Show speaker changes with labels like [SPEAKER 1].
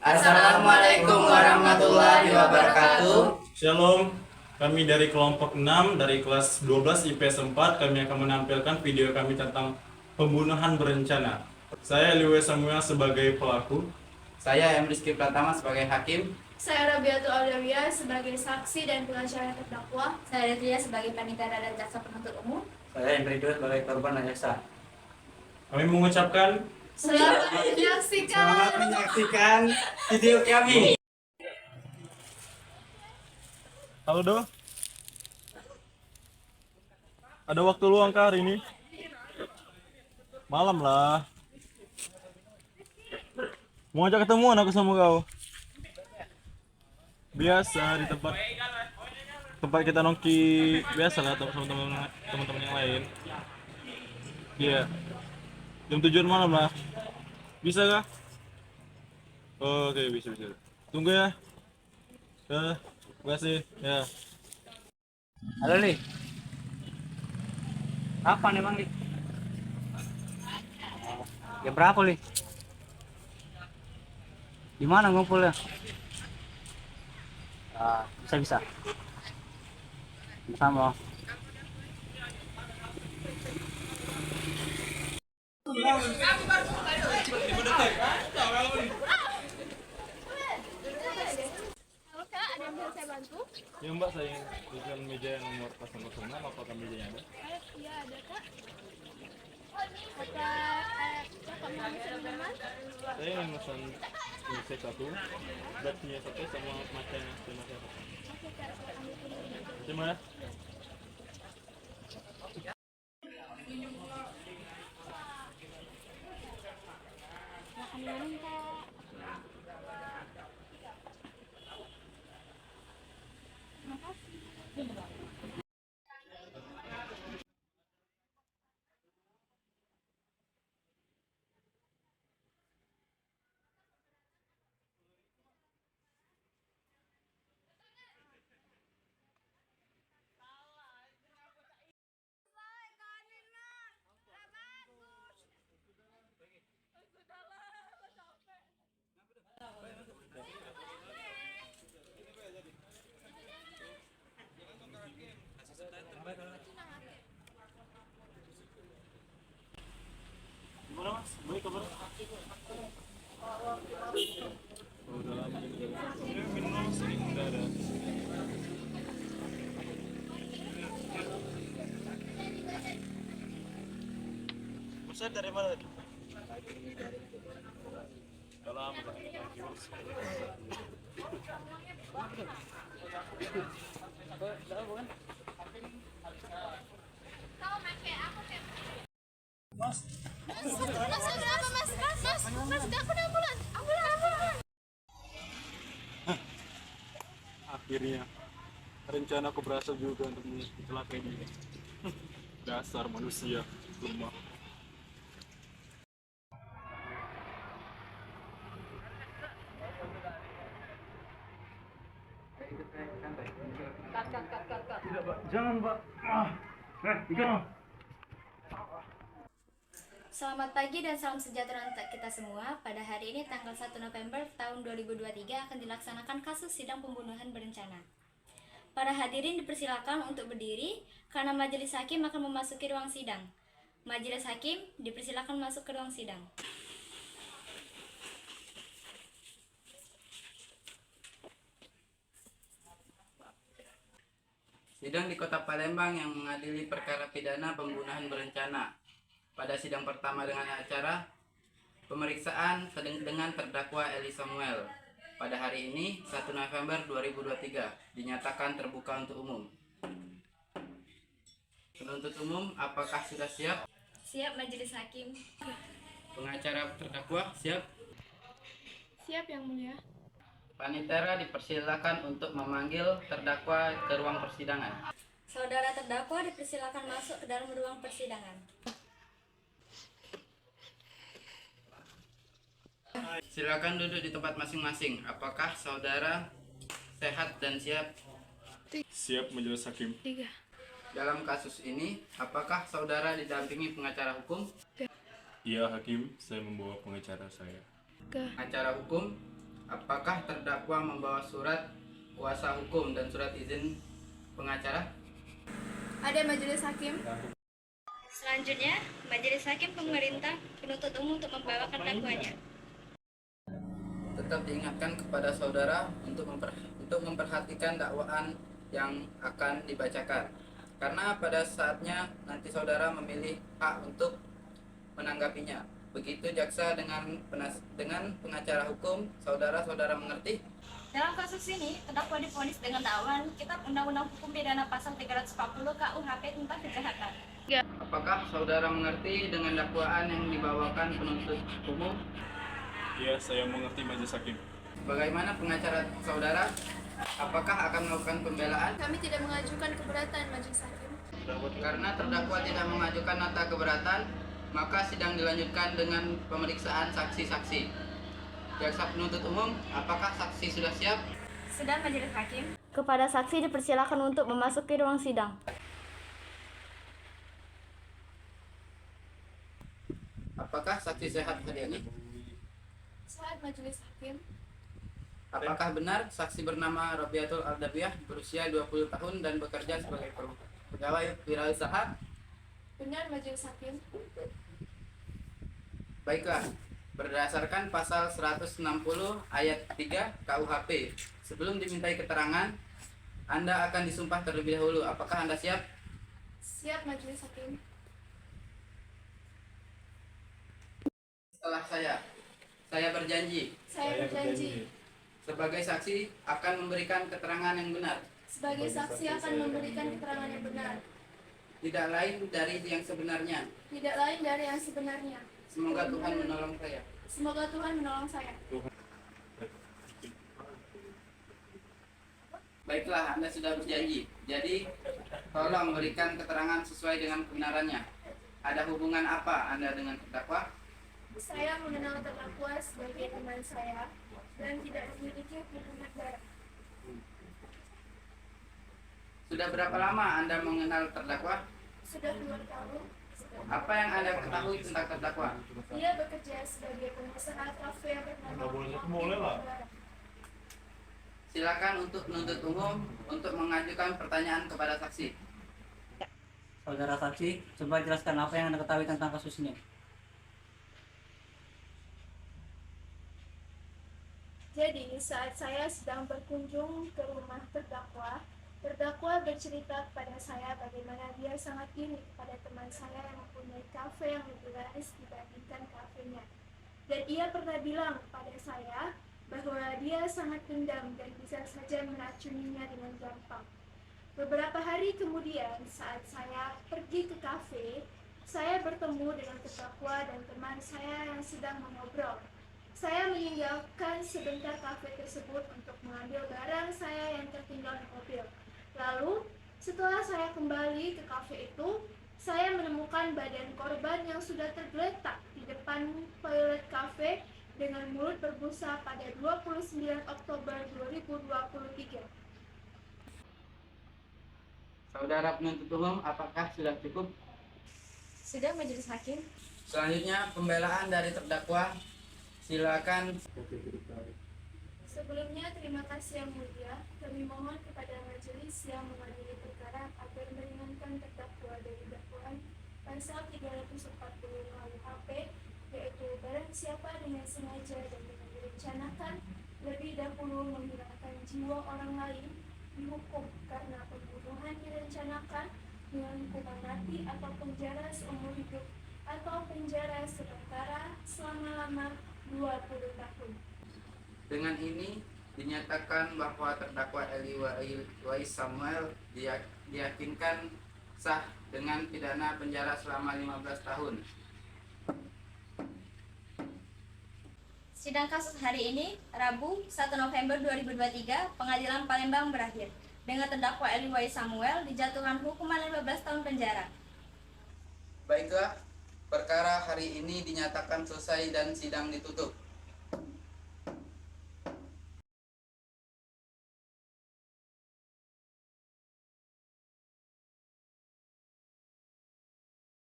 [SPEAKER 1] Assalamualaikum warahmatullahi wabarakatuh.
[SPEAKER 2] Shalom, kami dari kelompok 6 dari kelas 12 IPS 4. Kami akan menampilkan video kami tentang pembunuhan berencana. Saya Liwe Samuel sebagai pelaku.
[SPEAKER 1] Saya Rizky Pratama sebagai hakim.
[SPEAKER 3] Saya Rabiatul Aulawiyah sebagai saksi dan pengacara terdakwa.
[SPEAKER 4] Saya Ria sebagai panitera dan jaksa penuntut umum.
[SPEAKER 5] Saya Hendrik sebagai korban dan jaksa.
[SPEAKER 2] Kami mengucapkan
[SPEAKER 3] Selamat menyaksikan
[SPEAKER 1] video kami.
[SPEAKER 2] halo Do. Ada waktu luang kah hari ini? Malam lah. Mau ajak ketemuan aku sama kau. Biasa di tempat kita nongki biasa lah sama teman-teman yang lain. Iya. Jam 7 malam lah. Bisa kah? Oh, oke, bisa. Tunggu ya. Terima kasih. Ya.
[SPEAKER 5] Halo Li. Kapan emang Li? Jam berapa Li? Di mana ngumpulnya? Bisa. Sama.
[SPEAKER 3] Halo Kak, ada yang bisa saya bantu?
[SPEAKER 2] Ya Mbak, saya dengan meja yang nomor 006, apakah mejanya ada?
[SPEAKER 3] Iya ada Kak. Kakak mau pesan minuman?
[SPEAKER 2] Saya yang pesan milkshake 1, beratnya 1 sama matanya satu.
[SPEAKER 3] Oke Kak, saya ambil dulu.
[SPEAKER 2] Terima ya.
[SPEAKER 3] Makan minum Kak. Makasih.
[SPEAKER 2] Gimana Mas? Baik kabar? Oh, udah lama ini. Ya, minum sering udah ada. Mas dari mana tadi? Udah lama tadi. Mas,
[SPEAKER 3] Kenapa Mas? Mas, aku udah ambulans.
[SPEAKER 2] akhirnya rencana aku berhasil juga untuk mencelakai dia. Dasar manusia lemah. Tidak, Pak. Jangan, Pak. Ikan.
[SPEAKER 4] Selamat pagi dan salam sejahtera untuk kita semua. Pada hari ini tanggal 1 November tahun 2023 akan dilaksanakan kasus sidang pembunuhan berencana. Para hadirin dipersilakan untuk berdiri karena majelis hakim akan memasuki ruang sidang. Majelis hakim dipersilakan masuk ke ruang sidang.
[SPEAKER 1] Sidang di Kota Palembang yang mengadili perkara pidana pembunuhan berencana. Pada sidang pertama dengan acara pemeriksaan dengan terdakwa Eli Samuel. Pada hari ini 1 November 2023 dinyatakan terbuka untuk umum. Penuntut umum, apakah sudah siap?
[SPEAKER 4] Siap majelis hakim.
[SPEAKER 1] Pengacara terdakwa siap?
[SPEAKER 3] Siap yang mulia.
[SPEAKER 1] Panitera dipersilakan untuk memanggil terdakwa ke ruang persidangan.
[SPEAKER 4] Saudara terdakwa dipersilakan masuk ke dalam ruang persidangan.
[SPEAKER 1] Silakan duduk di tempat masing-masing. Apakah saudara sehat dan siap?
[SPEAKER 2] Siap majelis hakim.
[SPEAKER 1] Dalam kasus ini, apakah saudara didampingi pengacara hukum?
[SPEAKER 2] Iya hakim, saya membawa pengacara saya.
[SPEAKER 1] Pengacara hukum, Apakah terdakwa membawa surat kuasa hukum dan surat izin pengacara?
[SPEAKER 3] Ada majelis hakim.
[SPEAKER 4] Selanjutnya, majelis hakim pemerintah penuntut umum untuk membawakan dakwaannya.
[SPEAKER 1] Tetap diingatkan kepada saudara untuk memperhatikan dakwaan yang akan dibacakan. Karena pada saatnya nanti saudara memilih hak untuk menanggapinya. Begitu jaksa dengan pengacara hukum, saudara-saudara mengerti?
[SPEAKER 4] Dalam kasus ini, terdakwa divonis dengan dakwaan Kitab Undang-Undang Hukum Pidana Pasal 340 KUHP tentang kejahatan.
[SPEAKER 1] Apakah saudara mengerti dengan dakwaan yang dibawakan penuntut umum?
[SPEAKER 2] Iya, saya mengerti majelis hakim.
[SPEAKER 1] Bagaimana pengacara saudara? Apakah akan melakukan pembelaan?
[SPEAKER 3] Kami tidak mengajukan keberatan majelis hakim.
[SPEAKER 1] Karena terdakwa tidak mengajukan nota keberatan, maka sidang dilanjutkan dengan pemeriksaan saksi-saksi. Jaksa penuntut umum, apakah saksi sudah siap?
[SPEAKER 4] Sudah, majelis hakim.
[SPEAKER 6] Kepada saksi dipersilakan untuk memasuki ruang sidang.
[SPEAKER 1] Apakah saksi sehat hari ini?
[SPEAKER 3] Saat majelis hakim.
[SPEAKER 1] Apakah benar saksi bernama Robiatul Aldabiyah berusia 20 tahun dan bekerja sebagai pegawai wirausaha?
[SPEAKER 3] Benar majelis hakim.
[SPEAKER 1] Baiklah, berdasarkan pasal 160 ayat 3 KUHP, sebelum dimintai keterangan, Anda akan disumpah terlebih dahulu. Apakah Anda siap?
[SPEAKER 3] Siap majelis hakim.
[SPEAKER 1] Setelah saya berjanji
[SPEAKER 3] Saya berjanji
[SPEAKER 1] sebagai saksi akan memberikan keterangan yang benar,
[SPEAKER 3] sebagai saksi akan memberikan keterangan yang benar,
[SPEAKER 1] tidak lain dari yang sebenarnya.
[SPEAKER 3] tidak lain dari yang sebenarnya.
[SPEAKER 1] Semoga Tuhan menolong saya.
[SPEAKER 3] Semoga Tuhan menolong saya.
[SPEAKER 1] Baiklah, Anda sudah berjanji. Jadi, tolong berikan keterangan sesuai dengan kebenarannya. Ada hubungan apa Anda dengan terdakwa?
[SPEAKER 3] Saya mengenal terdakwa sebagai teman saya dan tidak memiliki hubungan darah.
[SPEAKER 1] Sudah berapa lama Anda mengenal terdakwa?
[SPEAKER 3] Sudah 2 tahun.
[SPEAKER 1] Apa yang Anda ketahui tentang terdakwa?
[SPEAKER 3] Dia bekerja sebagai pengusaha kafe yang bernama
[SPEAKER 2] boleh lah.
[SPEAKER 1] Silakan untuk penuntut umum untuk mengajukan pertanyaan kepada saksi.
[SPEAKER 5] Saudara saksi, coba jelaskan apa yang Anda ketahui tentang kasus ini.
[SPEAKER 3] Jadi, saat saya sedang berkunjung ke rumah terdakwa bercerita kepada saya bagaimana dia sangat iri kepada teman saya yang mempunyai kafe yang lebih laris dibandingkan kafenya. Dan ia pernah bilang kepada saya bahwa dia sangat dendam dan bisa saja meracuninya dengan gampang. Beberapa hari kemudian, saat saya pergi ke kafe, saya bertemu dengan terdakwa dan teman saya yang sedang mengobrol. Saya meninggalkan sebentar kafe tersebut untuk mengambil barang saya yang tertinggal di mobil. Lalu, setelah saya kembali ke kafe itu, saya menemukan badan korban yang sudah tergeletak di depan toilet kafe dengan mulut berbusa pada 29 Oktober 2023.
[SPEAKER 1] Saudara penuntut umum, apakah sudah cukup?
[SPEAKER 3] Sudah majelis hakim.
[SPEAKER 1] Selanjutnya, pembelaan dari terdakwa. Silakan.
[SPEAKER 3] Sebelumnya, terima kasih yang mulia. Kami mohon kepada majelis yang mengadili perkara agar meringankan terdakwa dari dakwaan pasal 340 KUHP, yaitu barang siapa dengan sengaja dan dengan direncanakan lebih dahulu menghilangkan jiwa orang lain dihukum karena pembunuhan direncanakan dengan hukuman mati atau penjara seumur hidup atau penjara sementara selama 20 tahun.
[SPEAKER 1] Dengan ini dinyatakan bahwa terdakwa Eli Wais Samuel diyakinkan sah dengan pidana penjara selama 15 tahun.
[SPEAKER 4] Sidang kasus hari ini, Rabu 1 November 2023, Pengadilan Palembang berakhir dengan terdakwa Eli Wais Samuel dijatuhkan hukuman 15 tahun penjara.
[SPEAKER 1] Baiklah, perkara hari ini dinyatakan selesai dan sidang ditutup.